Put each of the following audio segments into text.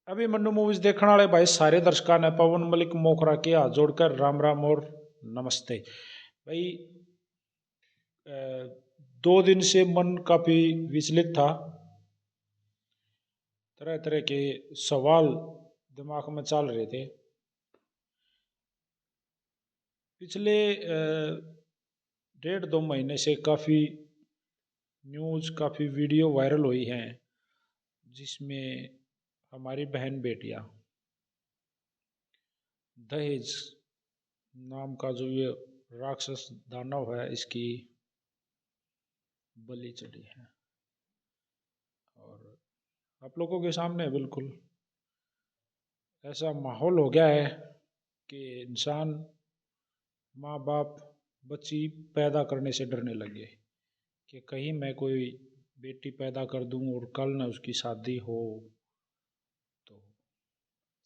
अभी मन्नू मूवीज देखने वाले भाई सारे दर्शकों ने पवन मलिक मोखरा के हाथ जोड़कर राम राम और नमस्ते भाई। 2 दिन से मन काफी विचलित था। तरह तरह के सवाल दिमाग में चल रहे थे। पिछले 1.5-2 महीने से काफ़ी न्यूज़ काफ़ी वीडियो वायरल हुई हैं जिसमें हमारी बहन बेटियां दहेज नाम का जो ये राक्षस दानव है इसकी बलि चढ़ी है। और आप लोगों के सामने बिल्कुल ऐसा माहौल हो गया है कि इंसान माँ बाप बच्ची पैदा करने से डरने लगे कि कहीं मैं कोई बेटी पैदा कर दूं और कल न उसकी शादी हो। तो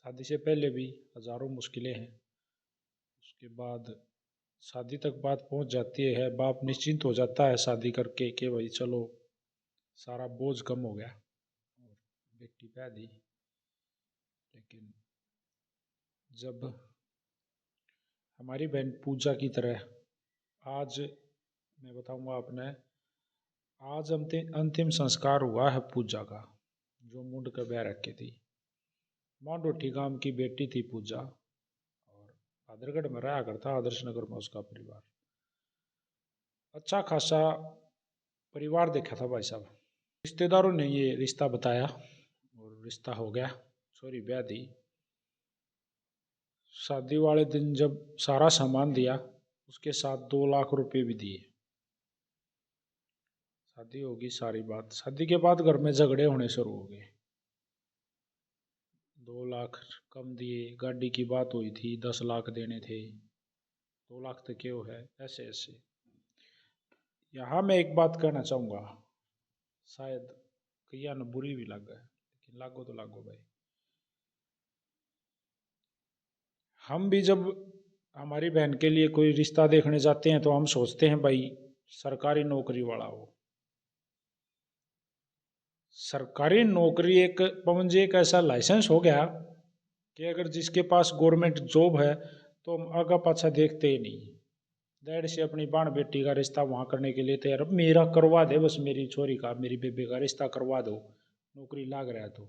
शादी से पहले भी हज़ारों मुश्किलें हैं, उसके बाद शादी तक बात पहुंच जाती है, बाप निश्चिंत हो जाता है शादी करके कि भाई चलो सारा बोझ कम हो गया और बेटी पैदा। लेकिन जब हमारी बहन पूजा की तरह आज मैं बताऊंगा आपने, आज अंतिम संस्कार हुआ है पूजा का, जो मुंड के बह रखी थी। मांडोठी गांव की बेटी थी पूजा और आदरगढ़ में रहा करता आदर्श नगर में उसका परिवार। अच्छा खासा परिवार देखा था भाई साहब। रिश्तेदारों ने ये रिश्ता बताया और रिश्ता हो गया, छोरी ब्याह दी। शादी वाले दिन जब सारा सामान दिया उसके साथ 2 लाख रुपए भी दिए। शादी होगी सारी बात, शादी के बाद घर में झगड़े होने शुरू हो गए। 2 लाख कम दिए, गाड़ी की बात हुई थी 10 लाख देने थे, 2 लाख तक क्यों है, ऐसे ऐसे। यहाँ मैं एक बात कहना चाहूँगा, शायद कईया न बुरी भी लग गए लेकिन लागो तो लागो भाई। हम भी जब हमारी बहन के लिए कोई रिश्ता देखने जाते हैं तो हम सोचते हैं भाई सरकारी नौकरी वाला हो। सरकारी नौकरी एक पवन जी एक ऐसा लाइसेंस हो गया कि अगर जिसके पास गवर्नमेंट जॉब है तो हम आगा पाछा देखते ही नहीं, डैड से अपनी बाण बेटी का रिश्ता वहाँ करने के लिए तैयार। अब मेरा करवा दे बस, मेरी छोरी का मेरी बेबे का रिश्ता करवा दो, नौकरी लाग रहा है तो।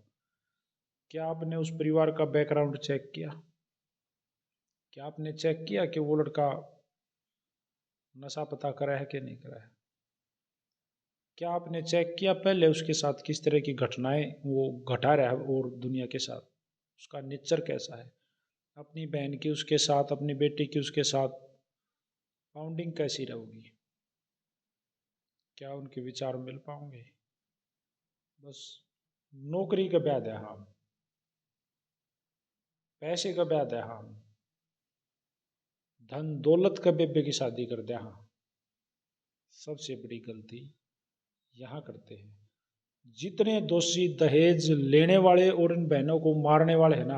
क्या आपने उस परिवार का बैकग्राउंड चेक किया? क्या आपने चेक किया कि वो लड़का नशा पता करा है कि नहीं करा है? क्या आपने चेक किया पहले उसके साथ किस तरह की घटनाएं वो घटा रहा है और दुनिया के साथ उसका नेचर कैसा है? अपनी बहन की उसके साथ, अपनी बेटी की उसके साथ बाउंडिंग कैसी रहेगी? क्या उनके विचार मिल पाओगे? बस नौकरी का ब्याह है हम, पैसे का ब्याह है हम, धन दौलत का बेबे की शादी कर दे हाँ। सबसे बड़ी गलती यहाँ करते हैं। जितने दोषी दहेज लेने वाले और इन बहनों को मारने वाले हैं ना,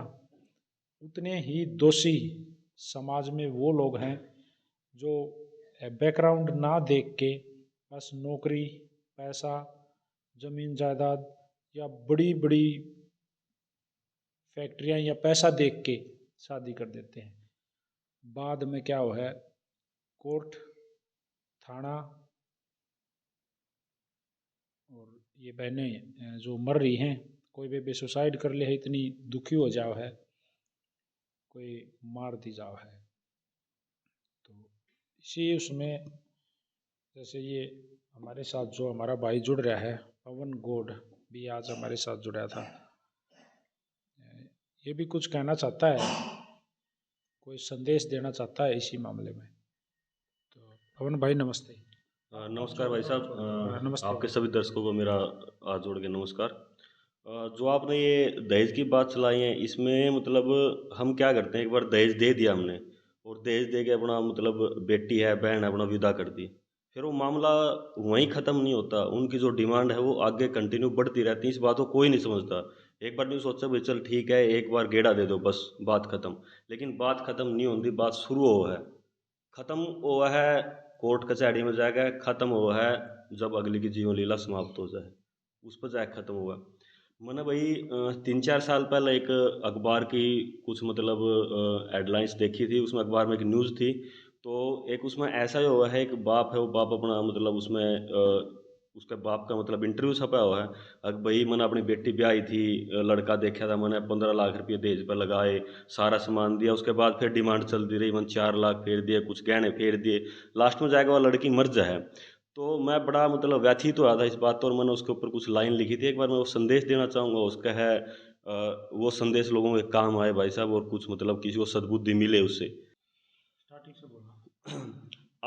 उतने ही दोषी समाज में वो लोग हैं जो बैकग्राउंड ना देख के बस नौकरी, पैसा, जमीन जायदाद या बड़ी बड़ी फैक्ट्रियां या पैसा देख के शादी कर देते हैं। बाद में क्या हो है, कोर्ट, थाना और ये बहनें जो मर रही हैं, कोई बेबे सुसाइड कर ले है, इतनी दुखी हो जाओ है, कोई मार दी जाओ है। तो इसी उसमें जैसे ये हमारे साथ जो हमारा भाई जुड़ रहा है पवन गौड़ भी आज हमारे साथ जुड़ा था, ये भी कुछ कहना चाहता है, कोई संदेश देना चाहता है इसी मामले में। तो पवन भाई नमस्ते। नमस्कार भाई साहब। नमस्ते आपके भाई। सभी दर्शकों को मेरा हाथ जोड़ के नमस्कार। जो आपने ये दहेज की बात चलाई है, इसमें मतलब हम क्या करते हैं, एक बार दहेज दे दिया हमने और दहेज दे के अपना मतलब बेटी है बहन है अपना विदा कर दी, फिर वो मामला वहीं ख़त्म नहीं होता। उनकी जो डिमांड है वो आगे कंटिन्यू बढ़ती रहती है। इस बात को कोई नहीं समझता। एक बार नहीं सोचा भाई चल ठीक है एक बार गेड़ा दे दो बस बात ख़त्म, लेकिन बात ख़त्म नहीं होती, बात शुरू हो है। ख़त्म हुआ है कोर्ट कचहरी में जाकर, ख़त्म हुआ है जब अगली की जीवन लीला समाप्त हो जाए, उस पर जाए ख़त्म हुआ। मैंने भाई 3-4 साल पहले एक अखबार की कुछ मतलब हेडलाइंस देखी थी। उसमें अखबार में एक न्यूज़ थी। तो एक उसमें ऐसा ही हुआ है, एक बाप है, वो बाप अपना मतलब उसमें उसके बाप का मतलब इंटरव्यू छपा हुआ है। अब भाई मैंने अपनी बेटी ब्याही थी, लड़का देखा था मैंने, 15 लाख रुपये दहेज पर लगाए, सारा सामान दिया। उसके बाद फिर डिमांड चलती रही, मैंने 4 लाख फेर दिए, कुछ गहने फेर दिए, लास्ट में जाकर वह लड़की मर जाए। तो मैं बड़ा मतलब व्यथित हुआ था इस बात पर, और मैंने उसके ऊपर कुछ लाइन लिखी थी। एक बार मैं वो संदेश देना चाहूँगा, उसका है वो संदेश लोगों के काम आए भाई साहब, और कुछ मतलब किसी को सद्बुद्धि मिले उससे। स्टार्टिंग से बोला।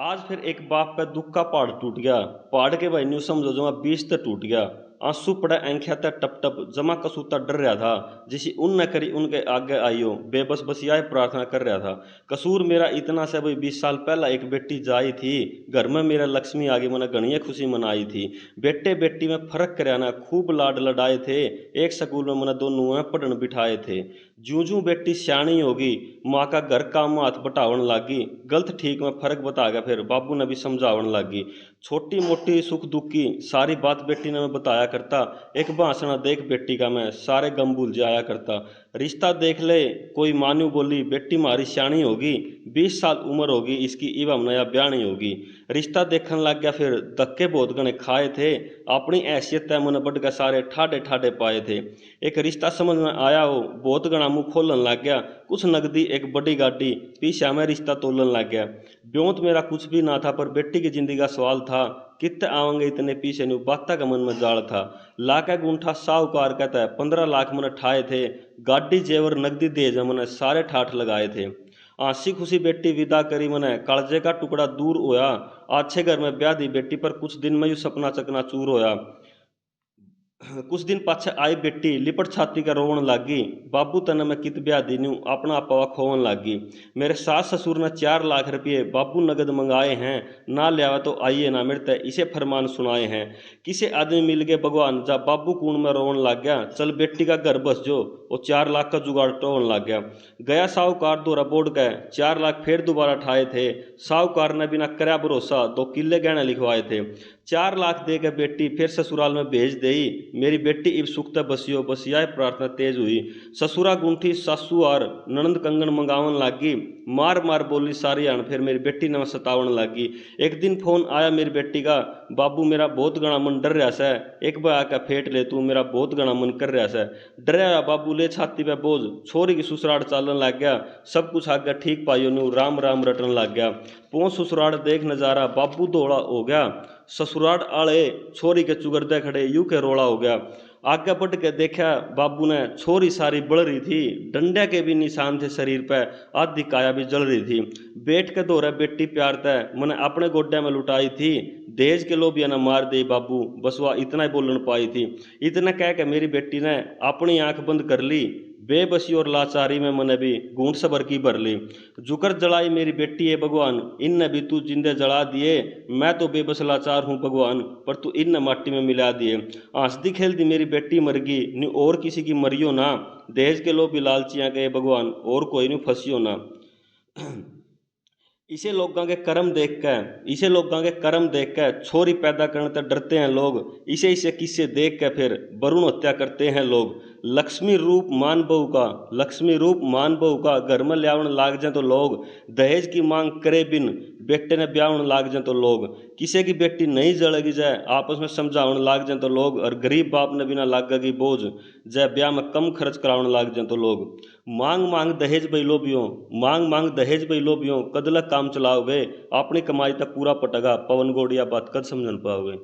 आज फिर एक बाप पे दुख का पहाड़ टूट गया। पहाड़ के भाई न्यू समझो जमा 20 तक टूट गया। आंसू पड़ा आंखें तक टप टप, जमा कसूता डर रहा था, जिसे उन न करी उनके आगे आइयो, बेबस बसियाए प्रार्थना कर रहा था। कसूर मेरा इतना से भाई 20 साल पहला एक बेटी जाई थी, घर में मेरा लक्ष्मी आगे मना घनिया खुशी मनाई थी। बेटे बेटी में फर्क कराना खूब लाड लड़ाए थे, एक स्कूल में मना दोनों में पढ़न बिठाए थे। जूं जूं बेटी सियाणी होगी, माँ का घर काम में हाथ बटावन लागी, गलत ठीक में फर्क बता गया फिर बाबू ने भी समझावन लागी। छोटी मोटी सुख दुख की सारी बात बेटी ने मैं बताया करता, एक भाषण देख बेटी का मैं सारे गम भूल जाया करता। रिश्ता देख ले कोई मान्यू बोली, बेटी मारी सियाणी होगी, 20 साल उम्र होगी इसकी, इव हम नया ब्याह होगी। रिश्ता देखने लग गया फिर धक्के बहुत गणे खाए थे, अपनी हैसियत तय मन बढ़ गया सारे ठाडे ठाडे पाए थे। एक रिश्ता समझ में आया हो बहुत गणा मुँह खोलन लग गया, कुछ नगदी एक बड़ी गाड़ी, पीछा में रिश्ता तोलन लग गया। ब्योंत मेरा कुछ भी ना था पर बेटी की जिंदगी का सवाल था, कितने आवेंगे इतने पीछे न्यू बाता का मन में जाल था। लाके गुंठा साहूकार कहता है 15 लाख मैंने ठाए थे, गाड़ी जेवर नगदी दे मैंने सारे ठाठ लगाए थे। हंसी खुशी बेटी विदा करी मैंने, कालजे का टुकड़ा दूर होया, अच्छे घर में ब्याह दी बेटी पर कुछ दिन में यू सपना चकना चूर होया। कुछ दिन पाछे आई बेटी लिपट छाती का रोवन लागी, बाबू तने मैं कित ब्याह दी न्यू अपना आपा खोवन लागी। मेरे सास ससुर ने 4 लाख रुपये बाबू नगद मंगाए हैं, ना लियावा तो आइए ना मिलते इसे फरमान सुनाए हैं। किसे आदमी मिल गए भगवान जा बाबू कूण में रोवन लग गया, चल बेटी का घर बस जो वो 4 लाख का जुगाड़ टोवन लग गया। गया साहूकार दोरा बोर्ड गए 4 लाख फिर दोबारा ठाए थे, साहूकार ने बिना करया भरोसा 2 किले गहने लिखवाए थे। 4 लाख दे के बेटी फिर ससुराल में भेज दई, मेरी बेटी इब सुखता बसियो बसियाए प्रार्थना तेज हुई। ससुरा गुंठी सासू और ननंद कंगन मंगावन लागी, मार मार बोली सारी आन फिर मेरी बेटी ने सतावन लागी। एक दिन फोन आया मेरी बेटी का, बाबू मेरा बहुत गणा मन डर रहा से, एक बार आकर फेंट ले तू मेरा बहुत गणा मन कर रहा से। डरया बाबू ले छाती पे बोझ, छोरी की ससुराल चालन लग गया, सब कुछ आगे ठीक पाइयो न्यू राम राम रटन लग गया। पहुंच ससुराल देख नजारा बाबू दौड़ा हो गया, ससुराल आले छोरी के चुगरदे खड़े यू के रोड़ा हो गया। आगे बढ़ के देखा बाबू ने छोरी सारी बढ़ रही थी, डंडे के भी निशान थे शरीर पे, आधी काया भी जल रही थी। बैठ के दौरा बेटी प्यार तय मैंने अपने गोड्डे में लुटाई थी, दहेज के लोभिया ने मार दे बाबू बस वह इतना ही बोलन पाई थी। इतना कह के मेरी बेटी ने अपनी आंख बंद कर ली, बेबसी और लाचारी में मैंने भी घूंट सबर की भर ली। जुकर जलाई मेरी बेटी है भगवान, इन ने भी तू जिंदे जला दिए, मैं तो बेबस लाचार हूँ भगवान पर तू इन माटी में मिला दिए। हंसदी खेलती मेरी बेटी मर गई नी और किसी की मरियो ना, दहेज के लोग भी लालचियाँ गए भगवान और कोई नहीं फंसियो ना। इसे लोगों के कर्म देख कर छोरी पैदा करने तक डरते हैं लोग, इसे इसे किस्से देख कर फिर वरुण हत्या करते हैं लोग। लक्ष्मी रूप मान बहू का घर में लियावन लाग जाए तो लोग, दहेज की मांग करे बिन बेटे ने ब्यावन लाग जाए तो लोग। किसी की बेटी नहीं जड़ेगी जाए आपस में समझावन लाग जाए तो लोग, और गरीब बाप ने बिना लागेगी बोझ जय ब्याह में कम खर्च करावन लाग जाए तो लोग। मांग मांग दहेज बई लोभियों कदलक काम चलाओगे, अपनी कमाई तक पूरा पटगा पवन गौड़, या बात कद समझन पाओगे।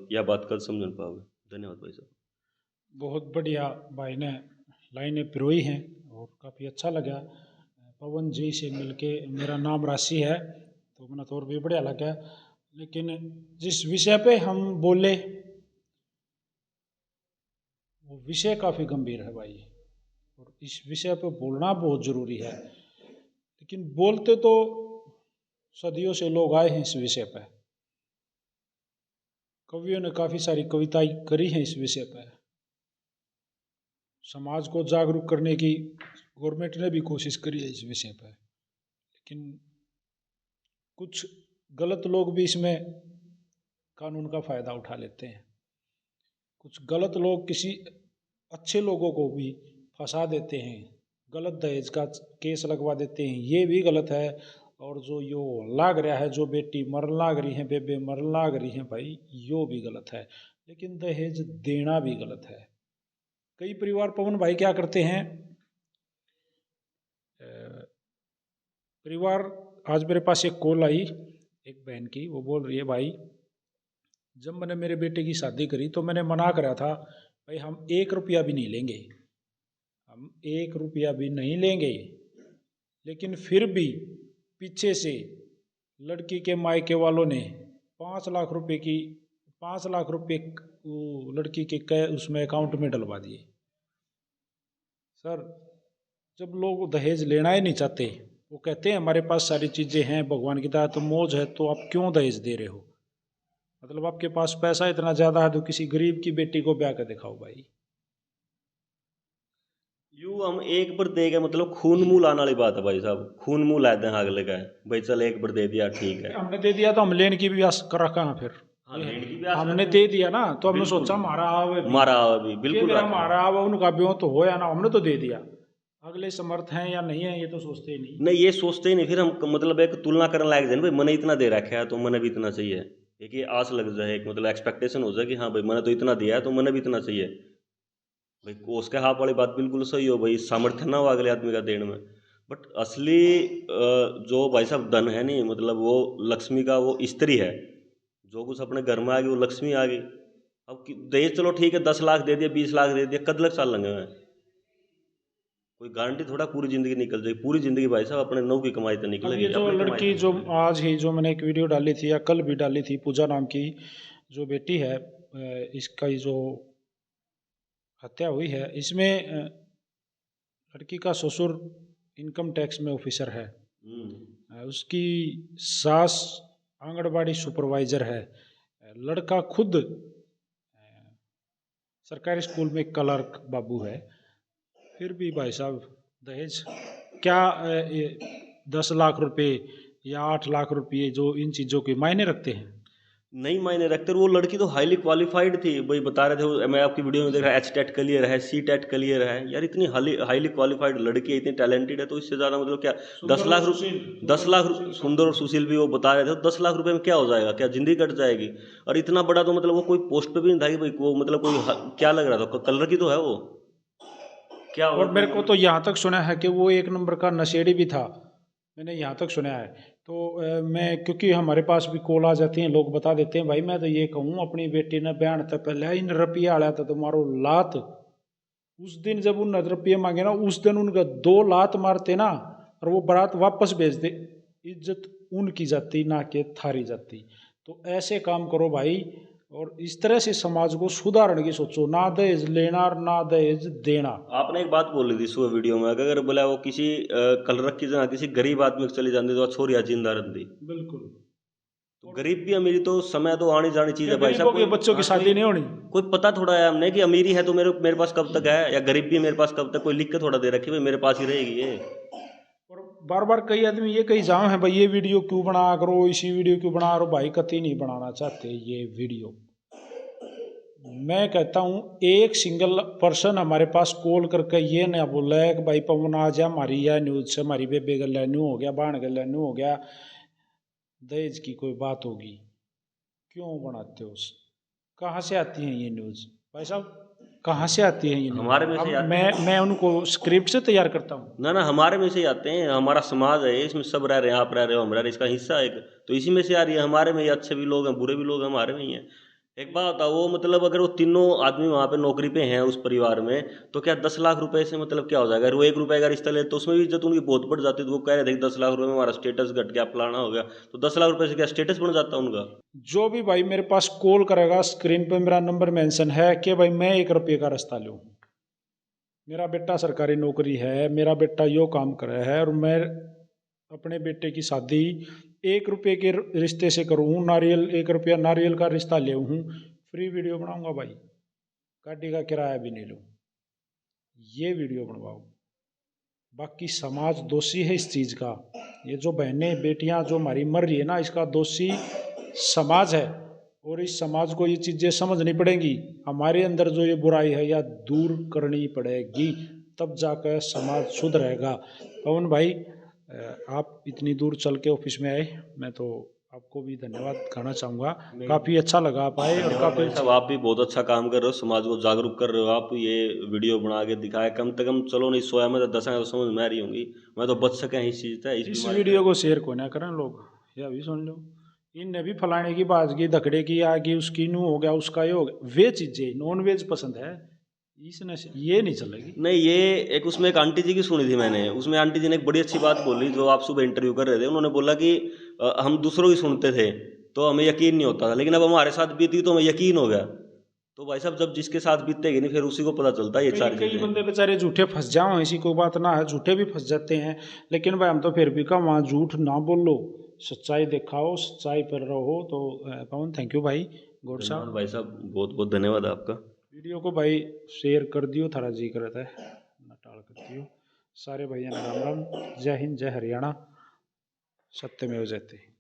धन्यवाद भाई साहब। बहुत बढ़िया भाई ने लाइनें पिरोई हैं और काफ़ी अच्छा लगा। पवन जी से मिलके, मेरा नाम राशि है तो मैंने तो और भी बढ़िया लगा। लेकिन जिस विषय पे हम बोले वो विषय काफ़ी गंभीर है भाई, और इस विषय पे बोलना बहुत ज़रूरी है। लेकिन बोलते तो सदियों से लोग आए हैं इस विषय पे, कवियों ने काफ़ी सारी कविताएं करी हैं इस विषय पे, समाज को जागरूक करने की गवर्नमेंट ने भी कोशिश करी है इस विषय पर। लेकिन कुछ गलत लोग भी इसमें कानून का फ़ायदा उठा लेते हैं। कुछ गलत लोग किसी अच्छे लोगों को भी फंसा देते हैं, गलत दहेज का केस लगवा देते हैं, ये भी गलत है। और जो यो लाग रहा है, जो बेटी मरन लाग रही है, बेबे मरन लाग रही है भाई, यो भी गलत है। लेकिन दहेज देना भी गलत है। कई परिवार पवन भाई क्या करते हैं, परिवार, आज मेरे पास एक कॉल आई एक बहन की, वो बोल रही है भाई जब मैंने मेरे बेटे की शादी करी तो मैंने मना करा था भाई हम 1 रुपया भी नहीं लेंगे, हम 1 रुपया भी नहीं लेंगे। लेकिन फिर भी पीछे से लड़की के मायके वालों ने 5 लाख रुपए की 5 लाख रुपए वो लड़की के उसमें अकाउंट में डलवा दिए। सर, जब लोग दहेज लेना ही नहीं चाहते, वो कहते हैं हमारे पास सारी चीज़ें हैं, भगवान की दया तो मौज है, तो आप क्यों दहेज दे रहे हो? मतलब आपके पास पैसा इतना ज़्यादा है तो किसी गरीब की बेटी को ब्याह कर दिखाओ भाई। यूं हम एक बार दे गए मतलब खून मुंह लाने वाली बात है भाई साहब, खून मुंह लाते हैं आग लगाए भाई, चल एक बार दे दिया ठीक है। हमने दे दिया तो हम लेने की भी आस कर रखा है फिर। हाँ, लेने की भी आस हमने रखें। दे दिया ना तो हमने बिल्कुल। सोचा हमारा आवे भी, मारा अभी कि बिल्कुल अगर रखें। हमारा आवा उनका ब्यों तो हो या ना, हमने तो दे दिया। अगले समर्थ हैं या नहीं है ये तो सोचते ही नहीं। नहीं ये सोचते ही नहीं, फिर हम मतलब एक तुलना करने लायक जाए भाई, मैंने इतना दे रखा है तो मैंने भी इतना चाहिए। एक ये आस लग जाए, एक मतलब एक्सपेक्टेशन हो जाए कि हाँ भाई मैंने तो इतना दिया है तो मैंने भी इतना चाहिए। भाई को उसके हाथ वाली बात बिल्कुल सही हो भाई, सामर्थ्य ना हो अगले आदमी का देने में। बट असली जो भाई साहब धन है नहीं, मतलब वो लक्ष्मी का वो स्त्री है, जो कुछ अपने घर में आ गई वो लक्ष्मी आ गई। अब दहेज चलो ठीक है, 10 लाख दे दिया, 20 लाख दे दिया, कद लग साल लगे हुए हैं, कोई गारंटी थोड़ा पूरी ज़िंदगी निकल जाएगी। पूरी ज़िंदगी भाई साहब अपने नौ की कमाई तो अब ये निकलेगी, जो अपनी कमाई लड़की तो जो निकलेगी। आज ही जो मैंने एक वीडियो डाली थी या कल भी डाली थी, पूजा नाम की जो बेटी है, इसका ये जो हत्या हुई है, इसमें लड़की का ससुर इनकम टैक्स में ऑफिसर है, उसकी सास आंगनबाड़ी सुपरवाइजर है, लड़का खुद सरकारी स्कूल में क्लर्क बाबू है। फिर भी भाई साहब दहेज क्या 10 लाख रुपए या 8 लाख रुपए जो इन चीज़ों के मायने रखते हैं? नहीं मायने रखते। और वो लड़की तो हाईली क्वालिफाइड थी भाई, बता रहे थे मैं आपकी वीडियो में देख रहा, एच टेट क्लियर है, सी टेट क्लियर है यार, इतनी हाईली हाईली क्वालिफाइड लड़की है, इतनी टैलेंटेड है, तो इससे ज़्यादा मतलब क्या, दस सुंदर और लाख सुशील, रुपये, दस सुंदर और लाख सुशील सुंदर और साथी। सुशील भी वो बता रहे थे, तो 10 लाख रुपए में क्या हो जाएगा, क्या जिंदगी कट जाएगी। और इतना बड़ा तो मतलब वो कोई पोस्ट पे भी नहीं था कि भाई वो मतलब कोई क्या लग रहा था, कलर की तो है वो, क्या होगा और कोई मेरे को तो मतलब। यहाँ तक सुना है कि वो एक नंबर का नशेड़ी भी था, मैंने यहाँ तक सुना है। तो मैं, क्योंकि हमारे पास भी कॉल आ जाती हैं, लोग बता देते हैं भाई मैं तो ये कहूँ अपनी बेटी ने बयान तक पहले इन रुपया आया था तुम्हारो लात, उस दिन जब उन रुपये मांगे ना, उस दिन उनका 2 लात मारते ना, और वो बारात वापस भेज दे, इज्जत उनकी जाती ना कि थारी जाती। तो ऐसे काम करो भाई, और इस तरह से समाज को सुधारने की सोचो, ना दहेज लेना और ना दहेज देना। आपने एक बात बोली थी सुबह वीडियो में, अगर बोला वो किसी कलरक की जगह किसी गरीब आदमी को चली जाती तो छोरिया जिंदा रहती। बिल्कुल। तो गरीब भी अमीरी तो समय तो आनी जानी चीज क्या है भाई साहब, गरीबों के कोई बच्चों की हाँ, कोई शादी नहीं होनी? कोई पता थोड़ा है हमने कि अमीरी है तो मेरे मेरे पास कब तक है, या गरीब भी मेरे पास कब तक, कोई लिख के थोड़ा दे रखी भाई मेरे पास ही रहेगी ये। और बार बार कई आदमी ये कही जाओ हैं भाई ये वीडियो क्यों बना करो, इसी वीडियो क्यों बना रहे हो, भाई कतई नहीं बनाना चाहते ये वीडियो। मैं कहता हूँ एक सिंगल पर्सन हमारे पास कॉल करके ये ना बोला है कि भाई पवन आ जा हमारी यह न्यूज से हमारी बेबे गल्ला न्यू हो गया, बाण गल्ला न्यू हो गया, दहेज की कोई बात होगी, क्यों बनाते हो? कहाँ से आती हैं ये न्यूज़ भाई साहब, कहाँ से आती है ये न्यूज़? हमारे में से ही अब आते हैं। मैं उनको स्क्रिप्ट से तैयार करता हूँ। ना ना हमारे में से ही आते हैं, हमारा समाज है इसमें सब रह रहे हैं, आप रह रहे हो हम रह रहे हैं, इसका हिस्सा है एक, तो इसी में से आ रही है, हमारे में ही अच्छे भी लोग हैं बुरे भी लोग हैं, हमारे में ही हैं। एक बात बताओ, वो मतलब अगर वो तीनों आदमी वहाँ पे नौकरी पे हैं उस परिवार में, तो क्या 10 लाख रुपए से मतलब क्या हो जाएगा, अगर वो 1 रुपए का रिश्ता ले तो उसमें भी इज्जत उनकी बहुत बढ़ जाती है। तो वो कह रहे थे कि 10 लाख रुपए में हमारा स्टेटस घट गया, फलाना हो गया, तो 10 लाख रुपए से क्या स्टेटस बन जाता उनका। जो भी भाई मेरे पास कॉल करेगा, स्क्रीन पे मेरा नंबर मेंशन है कि भाई मैं 1 रुपये का रास्ता लूँ, मेरा बेटा सरकारी नौकरी है, मेरा बेटा यो काम कर रहा है, और मैं अपने बेटे की शादी 1 रुपये के रिश्ते से करूँ, नारियल 1 रुपया नारियल का रिश्ता ले हूँ, फ्री वीडियो बनाऊंगा भाई, गाड़ी का किराया भी नहीं लूँ, ये वीडियो बनवाओ। बाकी समाज दोषी है इस चीज़ का, ये जो बहनें बेटियां जो हमारी मर रही है ना, इसका दोषी समाज है। और इस समाज को ये चीज़ें समझनी पड़ेंगी, हमारे अंदर जो ये बुराई है या दूर करनी पड़ेगी, तब जाकर समाज सुधरेगा। पवन भाई, आप इतनी दूर चल के ऑफिस में आए, मैं तो आपको भी धन्यवाद कहना चाहूँगा। काफ़ी अच्छा लगा आप आए, और धन्यवाद काफ़ी भाई साहब, आप भी बहुत अच्छा काम कर रहे हो, समाज को जागरूक कर रहे हो आप। ये वीडियो बना के दिखाया, कम से कम चलो नहीं सोया मैं तो 10 तो समझ में आ रही होंगी, मैं तो बच सके इस चीज़ से, इस इस बीमारी वीडियो से। को शेयर को ना करें लोग, यह भी सुन लो। इनने भी फलाने की बात की, धकड़े की आगे, उसकी नू हो गया, उसका ये हो गया, वे चीजें नॉन वेज पसंद है, इसने ये नहीं चलेगी। नहीं, ये एक उसमें एक आंटी जी की सुनी थी मैंने, उसमें आंटी जी ने एक बड़ी अच्छी बात बोली, जो आप सुबह इंटरव्यू कर रहे थे, उन्होंने बोला कि हम दूसरों की सुनते थे तो हमें यकीन नहीं होता था, लेकिन अब हमारे साथ बीती तो हमें यकीन हो गया। तो भाई साहब, जब जिसके साथ बीतेगी नहीं, फिर उसी को पता चलता है ये कई सारी कई चीज़ें। बंदे बेचारे झूठे फंस जाओ, ऐसी कोई बात ना है, झूठे भी फंस जाते हैं, लेकिन भाई हम तो फिर भी कहा वहाँ झूठ ना बोलो, सच्चाई दिखाओ, सच्चाई पर रहो। तो पवन, थैंक यू भाई, गौर धन्यवाद साहब। भाई साहब, बहुत बहुत धन्यवाद आपका। वीडियो को भाई शेयर कर दियो, थारा जी करता है ना टाल कर दियो। सारे भैया राम राम, जय हिंद, जय हरियाणा, सत्यमेव जयते।